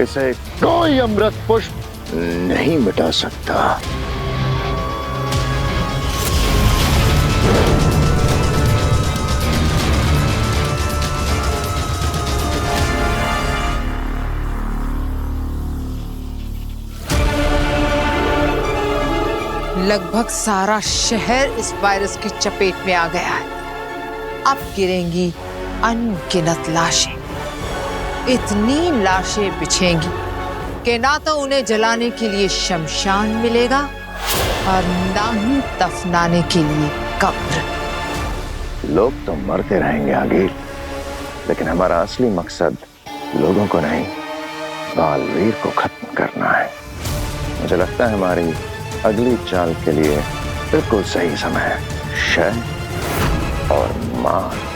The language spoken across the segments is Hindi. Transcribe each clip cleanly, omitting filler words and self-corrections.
इसे कोई अमृत पुष्प नहीं मिटा सकता। लगभग सारा शहर इस वायरस की चपेट में आ गया है। अब गिरेंगी अनगिनत लाशें। इतनी लाशें बिछेंगी कि ना तो उन्हें जलाने के लिए शमशान मिलेगा और ना ही दफनाने के लिए कब्र। लोग तो मरते रहेंगे आगिल, लेकिन हमारा असली मकसद लोगों को नहीं, बालवीर को खत्म करना है। मुझे लगता है हमारी अगली चाल के लिए बिल्कुल सही समय है। शय और मात।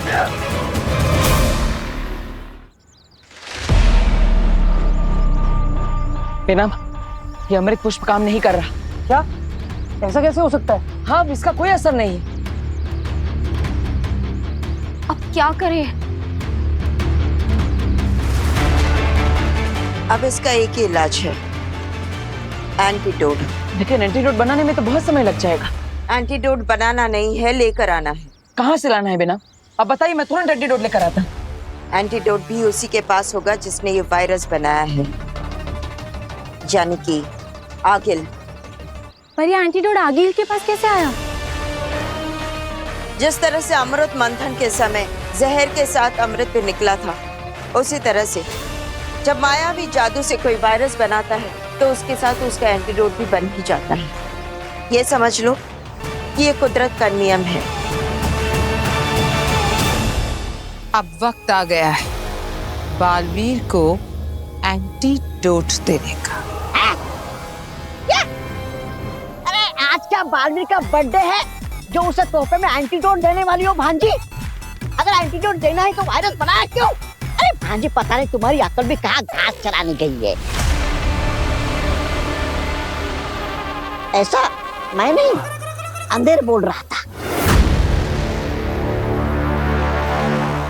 बेनम, ये अमृत पुष्प काम नहीं कर रहा। क्या? ऐसा कैसे हो सकता है? हाँ, इसका कोई असर नहीं है। अब क्या करें? अब इसका एक ही इलाज है, एंटीडोट। लेकिन एंटीडोट बनाने में तो बहुत समय लग जाएगा। एंटीडोट बनाना नहीं है, लेकर आना है। कहाँ से लाना है बेनम? अब बताइए, मैं तुरंत एंटीडोट लेकर आता। एंटीडोट भी उसी के पास होगा जिसने ये वायरस बनाया है, यानी कि आगिल। पर ये एंटीडोट आगिल के पास कैसे आया? जिस तरह से अमृत मंथन के समय जहर के साथ अमृत भी निकला था, उसी तरह से जब मायावी जादू से कोई वायरस बनाता है तो उसके साथ उसका एंटीडोट भी बन ही जाता है। ये समझ लो कि ये कुदरत का नियम है। अब वक्त आ गया है बालवीर को एंटीडोट देने का। अरे आज क्या बालवीर का बर्थडे है जो उसे तोहफे में एंटीडोट देने वाली हो भांजी? अगर एंटीडोट देना है तो वायरस बनाया क्यों? अरे भांजी, पता नहीं तुम्हारी अकल भी कहाँ घास चराने गई है। ऐसा मैं नहीं, अंधेर बोल रहा था,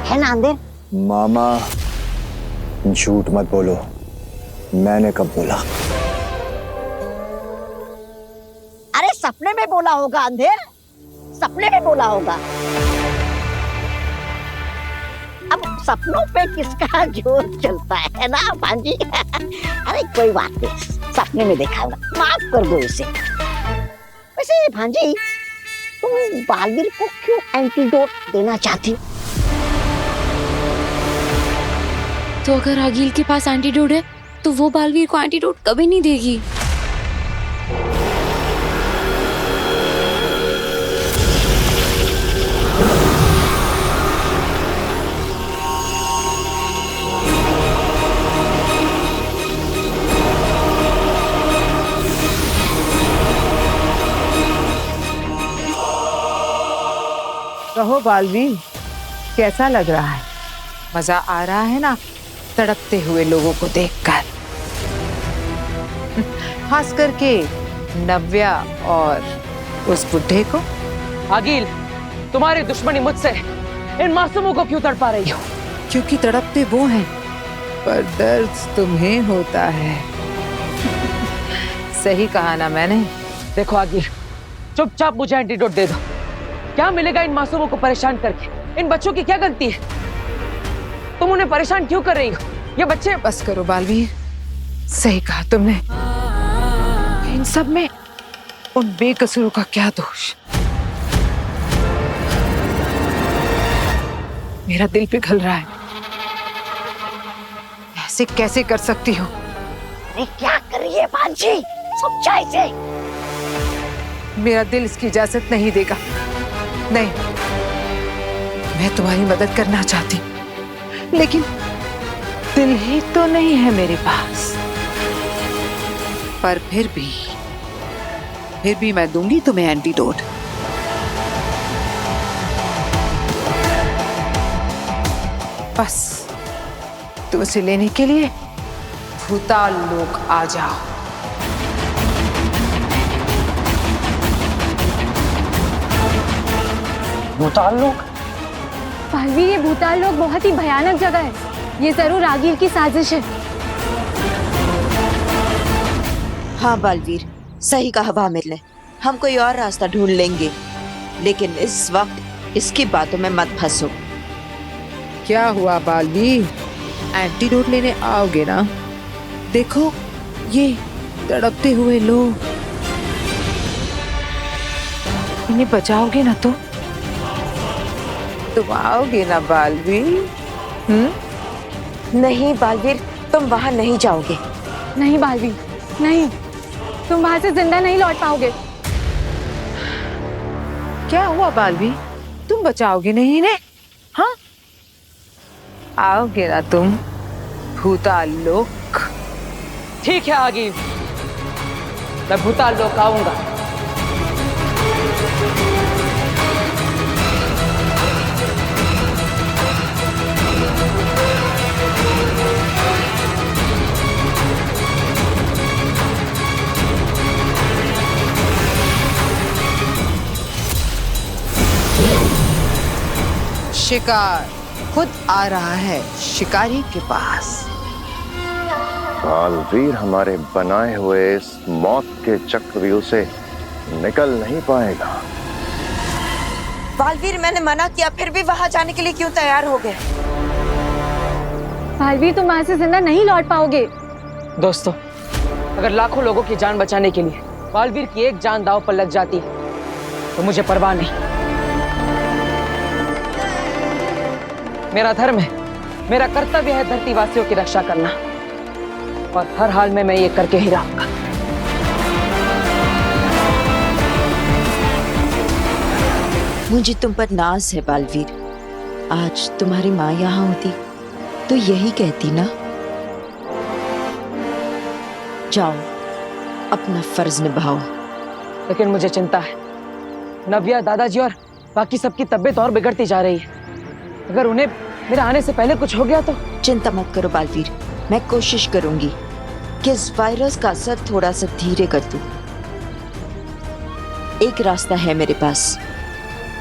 है ना अंधेर? मामा झूठ मत बोलो, मैंने कब बोला? अरे सपने में बोला होगा अंधेर, सपने में बोला होगा। अब सपनों पे किसका जोर चलता है ना भांजी? अरे कोई बात नहीं, सपने में देखा होगा, माफ कर दो इसे। वैसे भांजी, तुम बालवीर को क्यों एंटीडोट देना चाहती हो? तो अगर आगिल के पास एंटीडोट है तो वो बालवीर को एंटीडोट कभी नहीं देगी। कहो बालवीर, कैसा लग रहा है? मजा आ रहा है ना तड़पते हुए लोगों को देखकर? खास करके नव्या और उस बुढ़े को। आगिल, तुम्हारी दुश्मनी मुझसे इन मासूमों को क्यों तड़पा रही हो? क्योंकि तड़पते वो हैं पर दर्द तुम्हें होता है। सही कहा ना मैंने? देखो आगिल, चुपचाप मुझे एंटीडोट दे दो। क्या मिलेगा इन मासूमों को परेशान करके? इन बच्चों की क्या गलती है? तुम उन्हें परेशान क्यों कर रही हो? ये बच्चे। बस करो बालवीर, सही कहा तुमने। इन सब में उन बेकसूरों का क्या दोष? मेरा दिल पिघल रहा है। ऐसे कैसे कर सकती हो? अरे क्या कर रही है भांजी? समझा इसे। मेरा दिल इसकी इजाजत नहीं देगा। नहीं, मैं तुम्हारी मदद करना चाहती, लेकिन दिल ही तो नहीं है मेरे पास। पर फिर भी मैं दूंगी तुम्हें एंटीडोट। बस तुम उसे लेने के लिए भूताल लोक आ जाओ। भूताल लोक? बालवीर, ये भूताल लोक बहुत ही भयानक जगह है। ये जरूर आगिल की साजिश है। हाँ बालवीर, सही कहा भामिर ने। हम कोई और रास्ता ढूंढ लेंगे, लेकिन इस वक्त इसकी बातों में मत फंसो। क्या हुआ बालवीर, एंटीडोट लेने आओगे ना? देखो ये तड़पते हुए लोग, इन्हें बचाओगे ना? तुम आओगे ना बालवीर? नहीं बालवीर, तुम वहां नहीं जाओगे। नहीं बालवीर, नहीं, तुम वहां से जिंदा नहीं लौट पाओगे। क्या हुआ बालवीर, तुम बचाओगे नहीं इन्हें? हाँ, आओगे ना तुम भूताल लोक? ठीक है आगिल, मैं भूताल लोक आऊंगा। शिकार खुद आ रहा है शिकारी के पास। बालवीर हमारे बनाए हुए इस मौत के चक्रव्यूह से निकल नहीं पाएगा। बालवीर, मैंने मना किया, फिर भी वहां जाने के लिए क्यों तैयार हो गए? बालवीर, तुम वहां से जिंदा नहीं लौट पाओगे। दोस्तों, अगर लाखों लोगों की जान बचाने के लिए बालवीर की एक जान दांव पर लग जाती तो मुझे परवाह नहीं। मेरा धर्म है, मेरा कर्तव्य है धरतीवासियों की रक्षा करना, और हर हाल में मैं ये करके ही रहूंगा। मुझे तुम पर नाज है बालवीर। आज तुम्हारी माँ यहाँ होती तो यही कहती ना। जाओ, अपना फर्ज निभाओ। लेकिन मुझे चिंता है, नव्या, दादाजी और बाकी सबकी तबीयत और बिगड़ती जा रही है। अगर उन्हें मेरे आने से पहले कुछ हो गया तो? चिंता मत करो बालवीर, मैं कोशिश करूंगी कि इस वायरस का असर थोड़ा सा धीरे कर दूं। एक रास्ता है मेरे पास,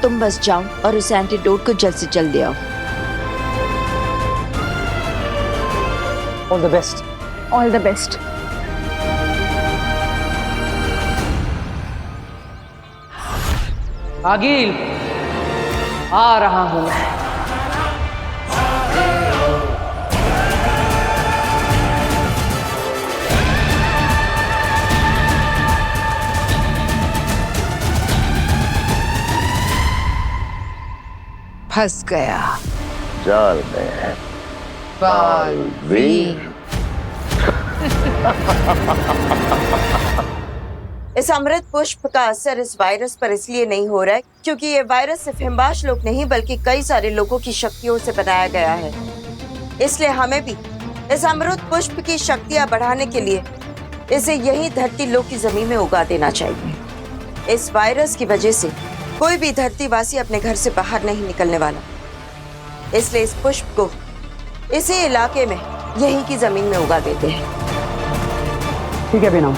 तुम बस जाओ और उस एंटीडोट को जल्द से जल्द ले आओ। All the best. All the best. आगिल, आ रहा हूं मैं। फंस गया जाल में बालवीर। इस अमृत पुष्प का असर इस वायरस पर इसलिए नहीं हो रहा है क्योंकि ये वायरस सिर्फ हिमवाश लोग नहीं बल्कि कई सारे लोगों की शक्तियों से बनाया गया है। इसलिए हमें भी इस अमृत पुष्प की शक्तियां बढ़ाने के लिए इसे यही धरती लोक की जमीन में उगा देना चाहिए। इस वायरस की वजह से कोई भी धरतीवासी अपने घर से बाहर नहीं निकलने वाला, इसलिए इस पुष्प को इसी इलाके में यही की जमीन में उगा देते हैं। ठीक है बेनाम।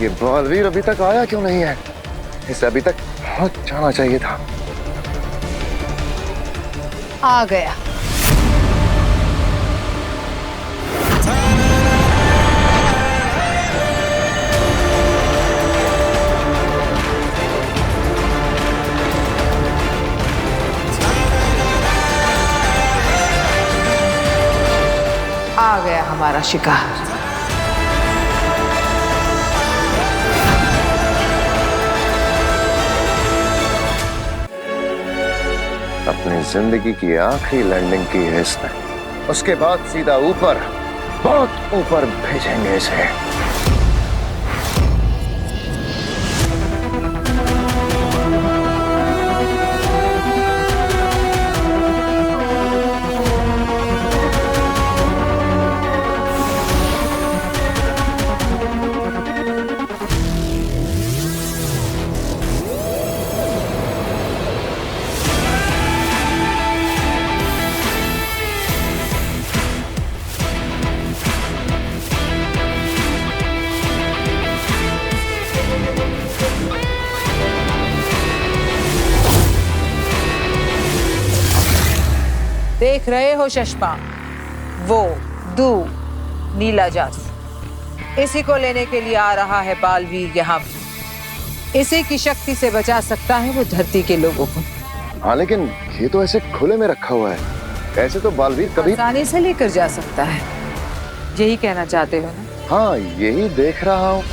ये बालवीर अभी तक आया क्यों नहीं है? इसे अभी तक पहुंच जाना चाहिए था। आ गया। आ गया हमारा शिकार। अपनी जिंदगी की आखिरी लैंडिंग की है इसने, उसके बाद सीधा ऊपर, बहुत ऊपर भेजेंगे इसे। देख रहे हो चश्मा, वो दू नीला जादू। इसी को लेने के लिए आ रहा है बालवीर यहाँ पर। इसी की शक्ति से बचा सकता है वो धरती के लोगों को। हाँ, लेकिन ये तो ऐसे खुले में रखा हुआ है, ऐसे तो बालवीर कभी आसानी से लेकर जा सकता है, यही कहना चाहते हो ना? हाँ, यही देख रहा हूँ।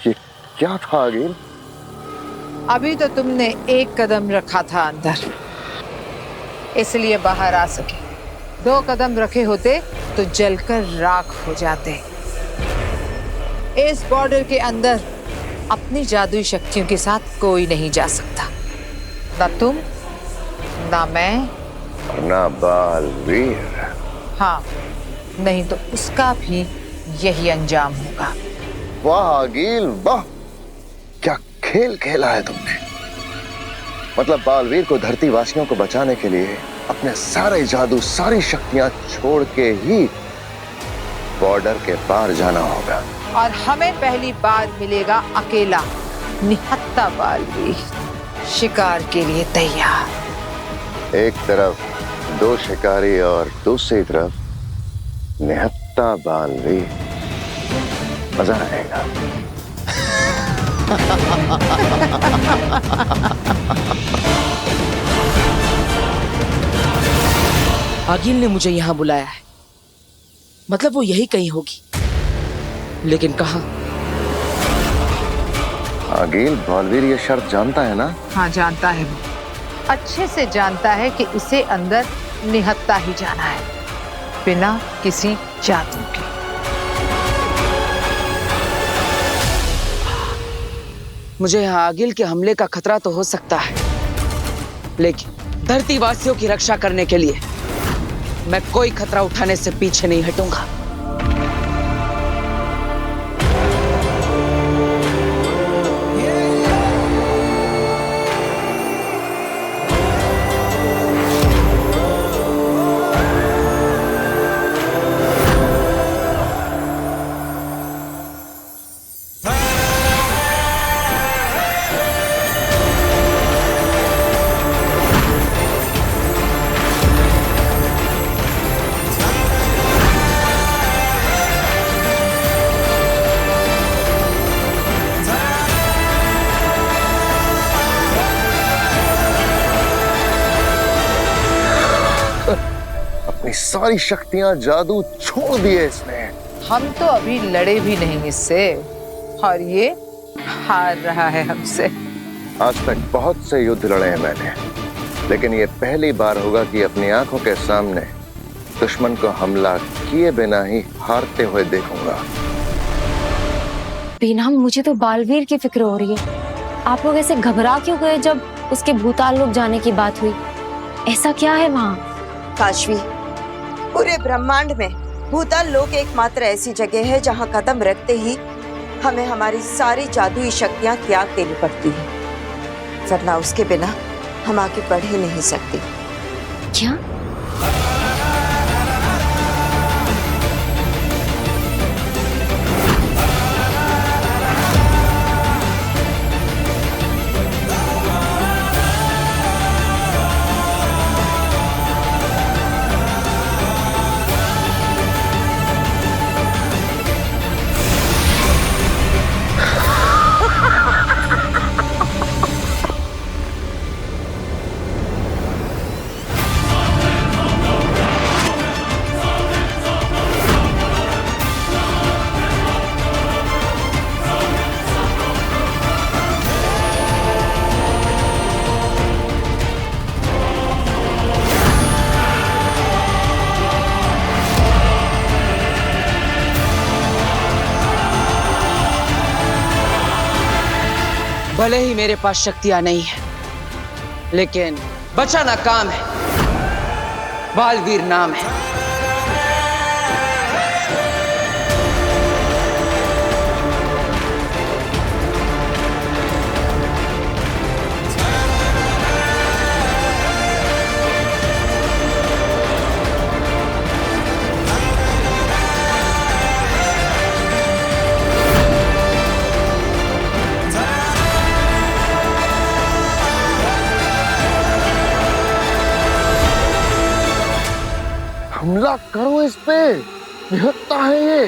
ये क्या था आगिल? अभी तो तुमने एक कदम रखा था अंदर, इसलिए बाहर आ सके। 2 कदम रखे होते तो जलकर राख हो जाते। इस बॉर्डर के अंदर अपनी जादुई शक्तियों के साथ कोई नहीं जा सकता, ना तुम, ना मैं, और ना बालवीर। हाँ, नहीं तो उसका भी यही अंजाम होगा। वाह आगिल, वाह, क्या खेल खेला है तुमने। मतलब बालवीर को धरती वासियों को बचाने के लिए अपने सारे जादू, सारी शक्तियां छोड़ के ही बॉर्डर के पार जाना होगा। और हमें पहली बार मिलेगा अकेला निहत्था बालवीर, शिकार के लिए तैयार। एक तरफ 2 शिकारी और दूसरी तरफ निहत्था बालवीर। मजा आएगा। आगिल ने मुझे यहाँ बुलाया है, मतलब वो यही कहीं होगी, लेकिन कहाँ? आगिल, बालवीर ये शर्त जानता है ना? हाँ, जानता है। वो अच्छे से जानता है कि इसे अंदर निहत्था ही जाना है, बिना किसी जादू के। मुझे यहाँ आगिल के हमले का खतरा तो हो सकता है, लेकिन धरती वासियों की रक्षा करने के लिए मैं कोई खतरा उठाने से पीछे नहीं हटूंगा। अपनी सारी शक्तियां, जादू छोड़ दिए इसने। हम तो अभी लड़े भी नहीं इससे, और ये हार रहा है हमसे। आज तक बहुत से युद्ध लड़े हैं मैंने, लेकिन ये पहली बार होगा कि अपनी आंखों के सामने दुश्मन को हमला किए बिना ही हारते हुए देखूंगा। बीना, मुझे तो बालवीर की फिक्र हो रही है। आप लोग ऐसे घबरा क्यों गए जब उसके भूताल लोक जाने की बात हुई? ऐसा क्या है वहाँ? काशवी, पूरे ब्रह्मांड में भूताल लोक एकमात्र ऐसी जगह है जहाँ कदम रखते ही हमें हमारी सारी जादुई शक्तियाँ त्याग देनी पड़ती है, वरना उसके बिना हम आगे बढ़ ही नहीं सकते। क्या? भले ही मेरे पास शक्तियां नहीं है, लेकिन बचाना काम है। बालवीर नाम है। हमला करो इस पे, निहत्था है ये।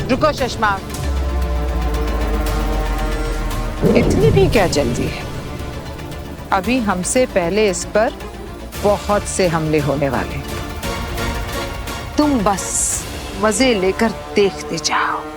रुको चश्मा, इतनी भी क्या जल्दी है? अभी हमसे पहले इस पर बहुत से हमले होने वाले। तुम बस मजे लेकर देखते जाओ।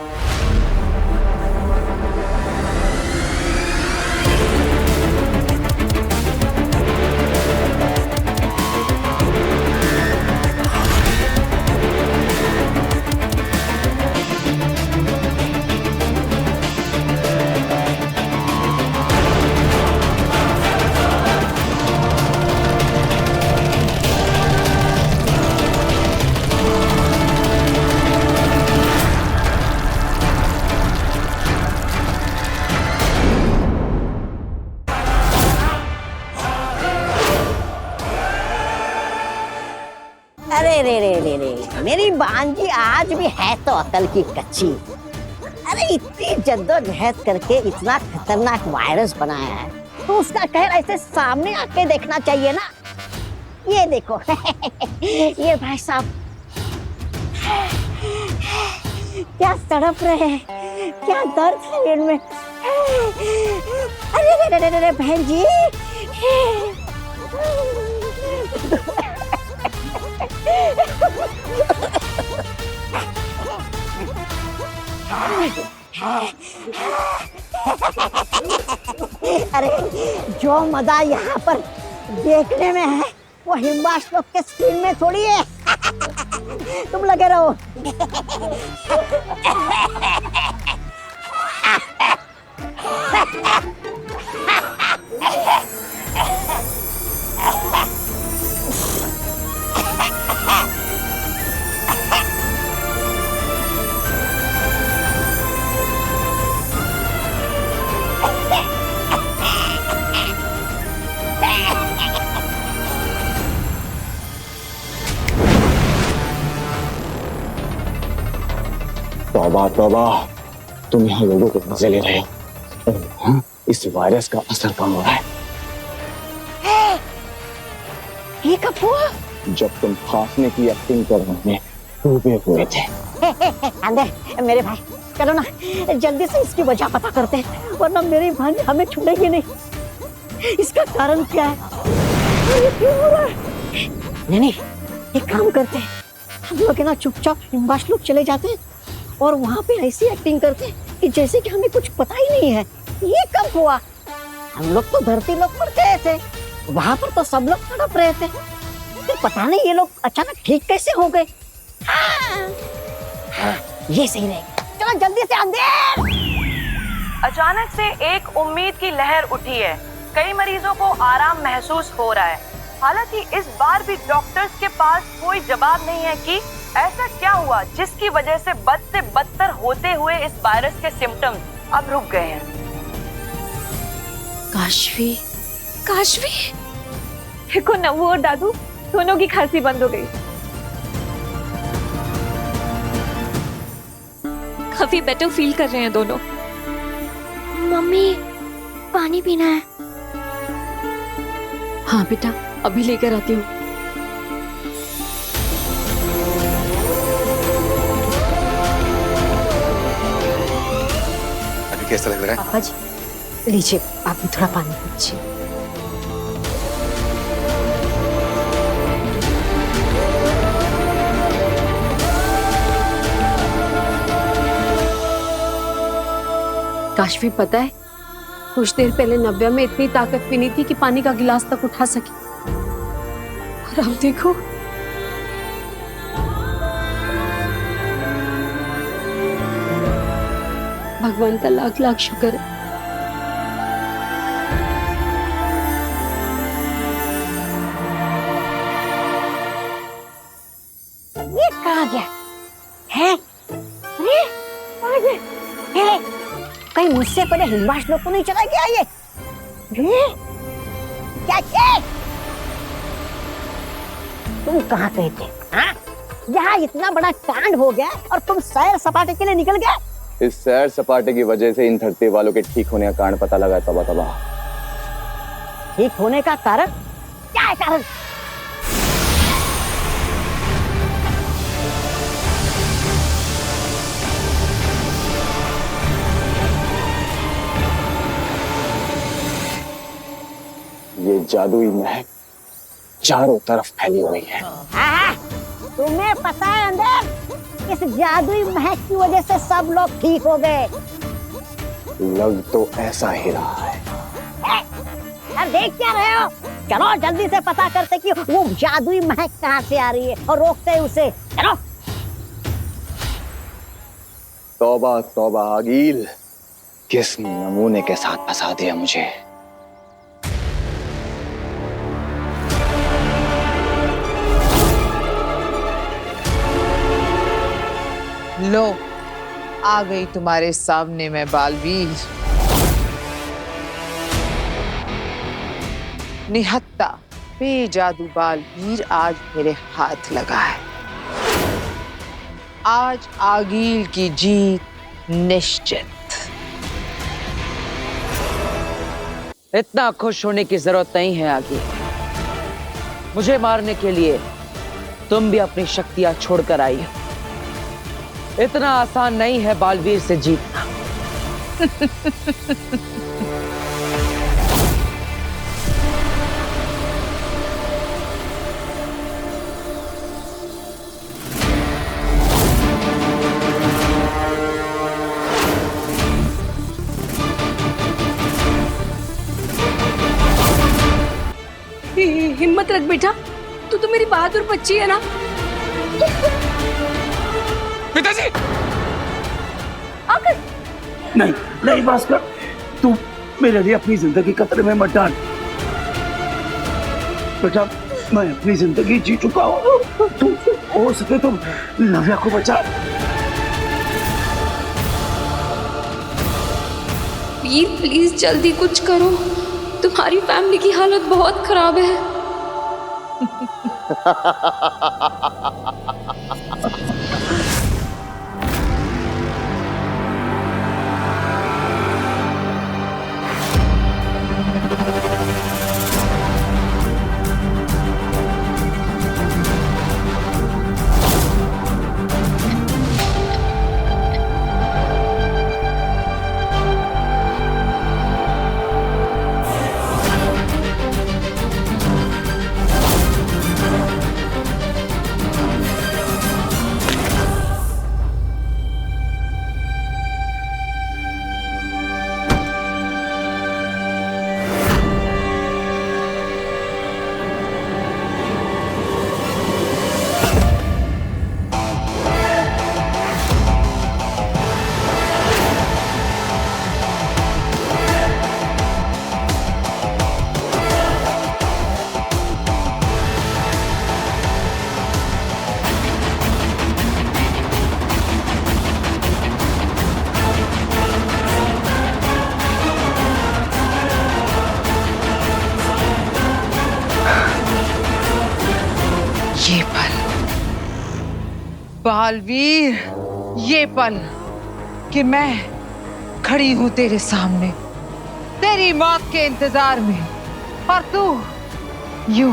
अरे रे रे रे रे, मेरी भांजी आज भी है तो अकल की कच्ची। अरे इतनी जद्दोजहद करके इतना खतरनाक वायरस बनाया है, तो उसका कहर ऐसे सामने आके देखना चाहिए ना। ये देखो ये भाई साहब क्या तड़प रहे हैं, क्या दर्द है इनमें। अरे रे रे रे रे बहन जी, अरे जो मजा यहाँ पर देखने में है वो हिम्बाश लोग के स्क्रीन में थोड़ी है। तुम लगे रहो। तौबा तौबा, तुम यहाँ लोगों को मजे ले रहे हो। हाँ, इस वायरस का असर कम हो रहा है। ये कब हुआ? जब तुम खांसने की एक्टिंग कर रहे डूबे हुए थे। अंदर मेरे भाई, चलो ना जल्दी से इसकी वजह पता करते हैं, वरना मेरी भांज हमें छोड़ेगी नहीं। इसका कारण क्या है? ये क्यों हो रहा है? नहीं, एक काम करते हैं, हम लोग ना चुपचाप हिम्बाश लोग चले जाते हैं और वहाँ पे ऐसी एक्टिंग करते हैं कि जैसे कि हमें कुछ पता ही नहीं है। ये कब हुआ? हम लोग तो धरती लोग पर गए थे, वहाँ पर तो सब लोग तड़प रहे थे, फिर पता नहीं ये लोग अचानक ठीक कैसे हो गए। हाँ, ये सही रहेगा। चलो जल्दी से अंदर। अचानक से एक उम्मीद की लहर उठी है। कई मरीजों को आराम महसूस हो रहा है। हालांकि इस बार भी डॉक्टर्स के पास कोई जवाब नहीं है कि ऐसा क्या हुआ जिसकी वजह से बद से बदतर होते हुए इस वायरस के सिम्टम्स अब रुक गए हैं। काशवी, काशवी, देखो नव्वू और दादू दोनों की खांसी बंद हो गई। काफी बेटर फील कर रहे हैं दोनों। मम्मी पानी पीना है। हाँ बेटा, अभी लेकर आती हूँ। अभी कैसा लग रहा है? पापा जी लीजिए, आप भी थोड़ा पानी पीजिए। काशवी, पता है कुछ देर पहले नव्या में इतनी ताकत भी नहीं थी कि पानी का गिलास तक उठा सके, और अब देखो। भगवान का लाख लाख शुक्र है। मुझसे पहले हिमवास लोग को नहीं चला गया ये? क्या तुम कहाँ गए थे? हाँ? यहाँ इतना बड़ा कांड हो गया और तुम सैर सपाटे के लिए निकल गए। इस सैर सपाटे की वजह से इन धरती वालों के ठीक होने का कारण पता लगा। तबा ठीक होने का कारण क्या है? कारण ये जादुई महक चारों तरफ फैली हुई है। तुम्हें पता है अंदर, इस जादुई महक की वजह से सब लोग ठीक हो गए। लग तो ऐसा ही रहा है। अब देख क्या रहे हो? चलो जल्दी से पता करते कि वो जादुई महक कहाँ से आ रही है और रोकते हैं उसे। चलो। तौबा तौबा आगील, किस नमूने के साथ फंसा दिया मुझे। लो, आ गई तुम्हारे सामने मैं बालवीर। निहत्ता बेजादू बालवीर आज मेरे हाथ लगा है। आज आगील की जीत निश्चित। इतना खुश होने की जरूरत नहीं है आगे। मुझे मारने के लिए तुम भी अपनी शक्तियां छोड़कर आई हो। इतना आसान नहीं है बालवीर से जीतना। हिम्मत रख बेटा, तू तो मेरी बहादुर बच्ची है ना। पिताजी! आकर नहीं नहीं भास्कर, तू मेरे लिए अपनी जिंदगी खतरे में मत डाल। बेटा, मैं अपनी जिंदगी जी चुका हूँ। तू हो सके तो नव्या को बचा। वीर प्लीज जल्दी कुछ करो, तुम्हारी फैमिली की हालत बहुत खराब है। ये पल बालवीर, ये पल कि मैं खड़ी हूं तेरे सामने तेरी मौत के इंतजार में, और तू यूं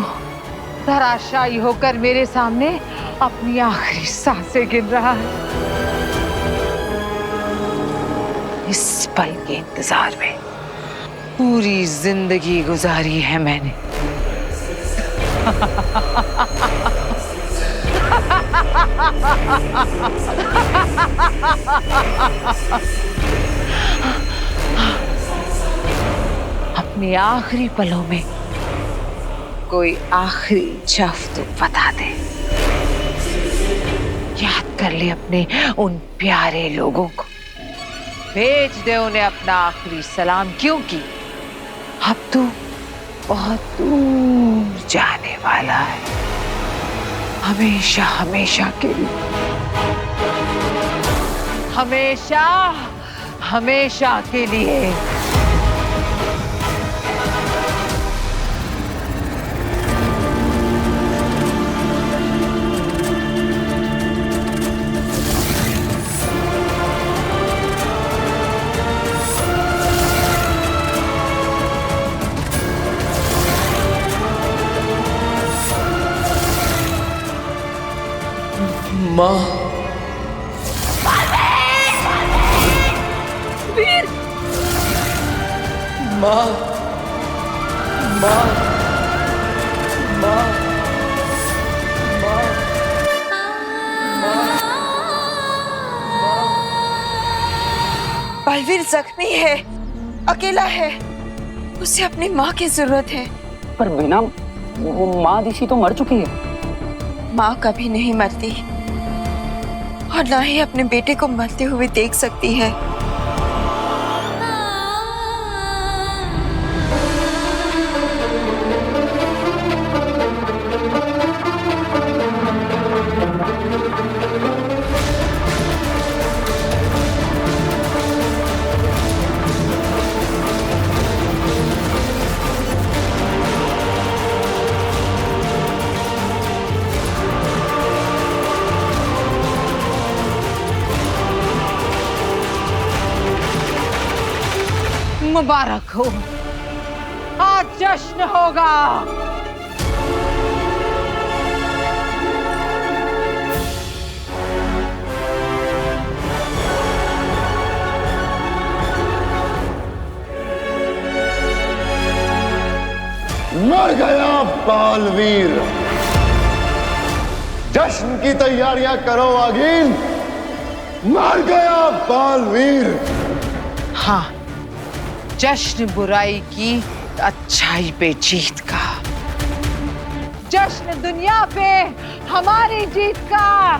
धराशायी होकर मेरे सामने अपनी आखिरी सांसें गिन रहा है। इस पल के इंतजार में पूरी जिंदगी गुजारी है मैंने। अपने आखिरी पलों में कोई आखिरी जफ तो बता दे। याद कर ले अपने उन प्यारे लोगों को, भेज दे उन्हें अपना आखिरी सलाम, क्योंकि अब तू बहुत दूर जाने वाला है, हमेशा हमेशा के लिए, हमेशा हमेशा के लिए। माँ, वीर! माँ, माँ, माँ, माँ, बलवीर जख्मी है, अकेला है, उसे अपनी माँ की जरूरत है। पर बिना वो माँ दिशी तो मर चुकी है। माँ कभी नहीं मरती और ना ही अपने बेटे को मरते हुए देख सकती है। मुबारक हो, आज जश्न होगा। मर गया बालवीर। जश्न की तैयारियां करो आगीन। मर गया बालवीर। हाँ, जश्न बुराई की अच्छाई पे जीत का, जश्न दुनिया पे हमारी जीत का।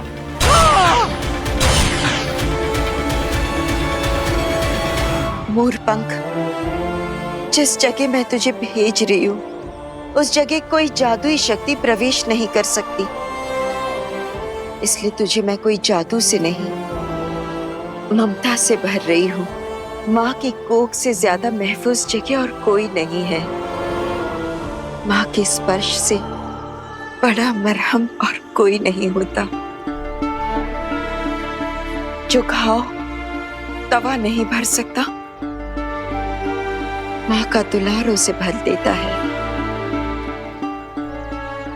मोरपंख, जिस जगह मैं तुझे भेज रही हूँ उस जगह कोई जादुई शक्ति प्रवेश नहीं कर सकती, इसलिए तुझे मैं कोई जादू से नहीं, ममता से भर रही हूँ। माँ की कोख से ज्यादा महफूज जगह और कोई नहीं है। माँ के स्पर्श से बड़ा मरहम और कोई नहीं होता। जो घाव तवा नहीं भर सकता, माँ का दुलार उसे भर देता है।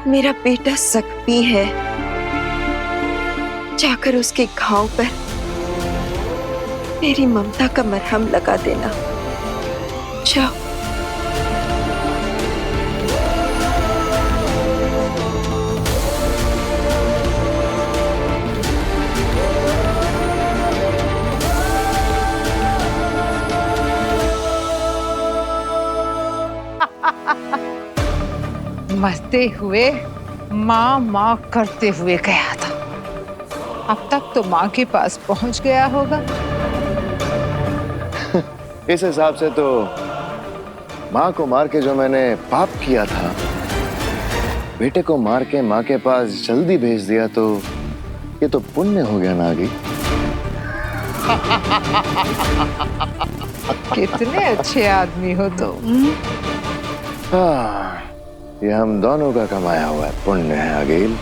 मेरा बेटा जख्मी है, जाकर उसके घाव पर मेरी ममता का मरहम लगा देना। जाओ। मरते हुए माँ माँ करते हुए गया था, अब तक तो माँ के पास पहुंच गया होगा। इस हिसाब से तो माँ को मार के जो मैंने पाप किया था, बेटे को मार के माँ के पास जल्दी भेज दिया, तो ये तो पुण्य हो गया नागी। कितने अच्छे आदमी हो तुम। हाँ, ये हम दोनों का कमाया हुआ है पुण्य है अगील।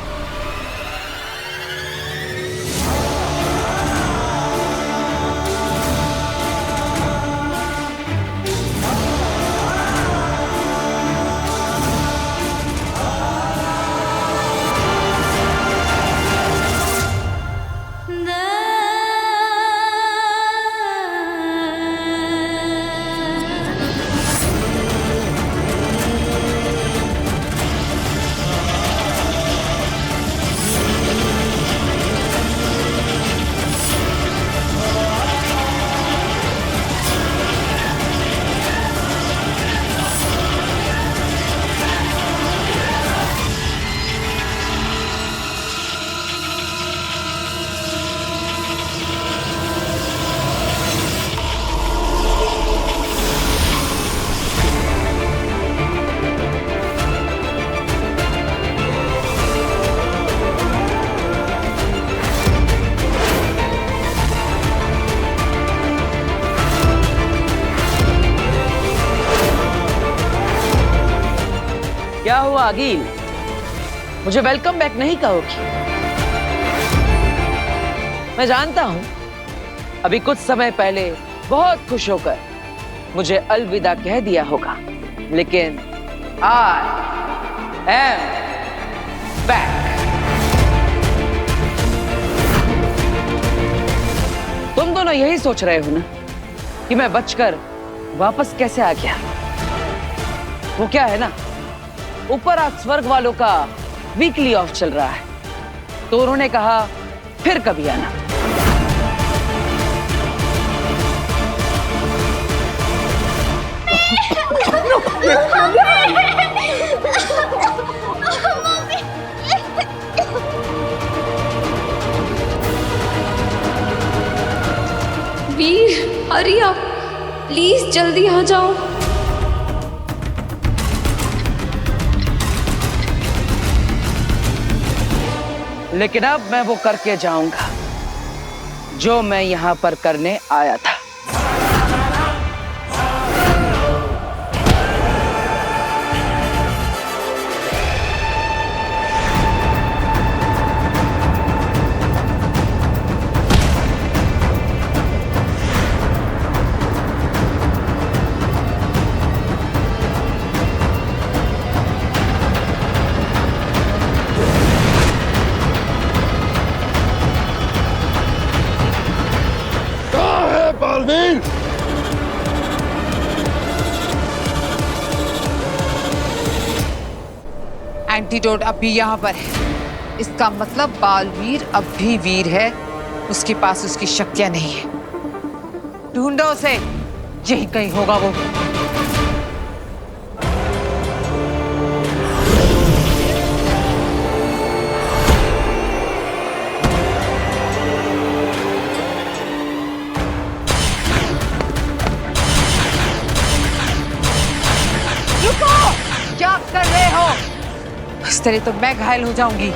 क्या हुआ अगील? मुझे वेलकम बैक नहीं कहोगी? मैं जानता हूं अभी कुछ समय पहले बहुत खुश होकर मुझे अलविदा कह दिया होगा, लेकिन आई एम बैक। तुम दोनों यही सोच रहे हो ना कि मैं बचकर वापस कैसे आ गया? वो क्या है ना, ऊपर आज स्वर्ग वालों का वीकली ऑफ चल रहा है, तो उन्होंने कहा फिर कभी आना। वीर, अरे आप प्लीज जल्दी आ जाओ। लेकिन अब मैं वो करके जाऊंगा जो मैं यहां पर करने आया था। एंटीडोट अब भी यहाँ पर है। इसका मतलब बालवीर अब भी वीर है, उसके पास उसकी शक्तियां नहीं है। ढूंढो उसे, यही कहीं होगा वो। रुको, क्या कर रहे हो? इस तरह तो मैं घायल हो जाऊंगी।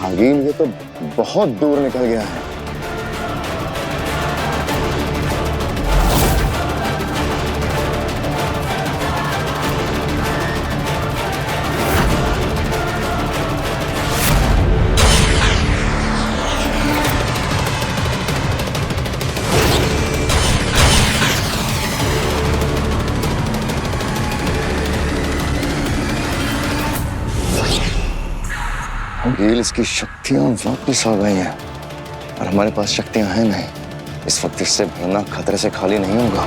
आगील, ये तो बहुत दूर निकल गया है। आगील, इसकी शक्तियां वापस आ गई हैं और हमारे पास शक्तियां हैं नहीं। इस वक्त इससे भरना खतरे से खाली नहीं होगा।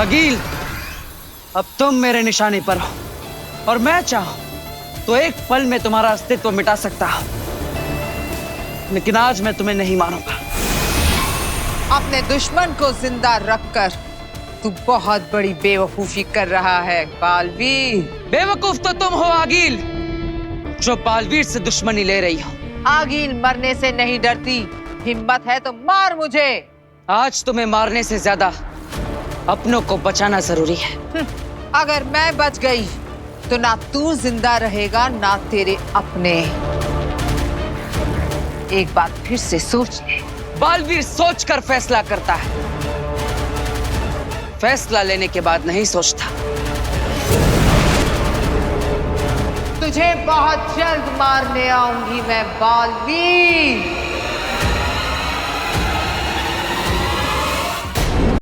अगील, अब तुम मेरे निशाने पर हो और मैं चाहूं तो एक पल में तुम्हारा अस्तित्व मिटा सकता हूं, लेकिन आज मैं तुम्हें नहीं मारूंगा। अपने दुश्मन को जिंदा रखकर तू बहुत बड़ी बेवकूफी कर रहा है बालवीर। बेवकूफ तो तुम हो आगील, जो बालवीर से दुश्मनी ले रही हो। आगील मरने से नहीं डरती, हिम्मत है तो मार मुझे। आज तुम्हें मारने से ज्यादा अपनों को बचाना जरूरी है। अगर मैं बच गई तो ना तू जिंदा रहेगा ना तेरे अपने। एक बात फिर से सोच ले। बालवीर सोचकर फैसला करता है, फैसला लेने के बाद नहीं सोचता। तुझे बहुत जल्द मारने आऊंगी मैं बालवीर।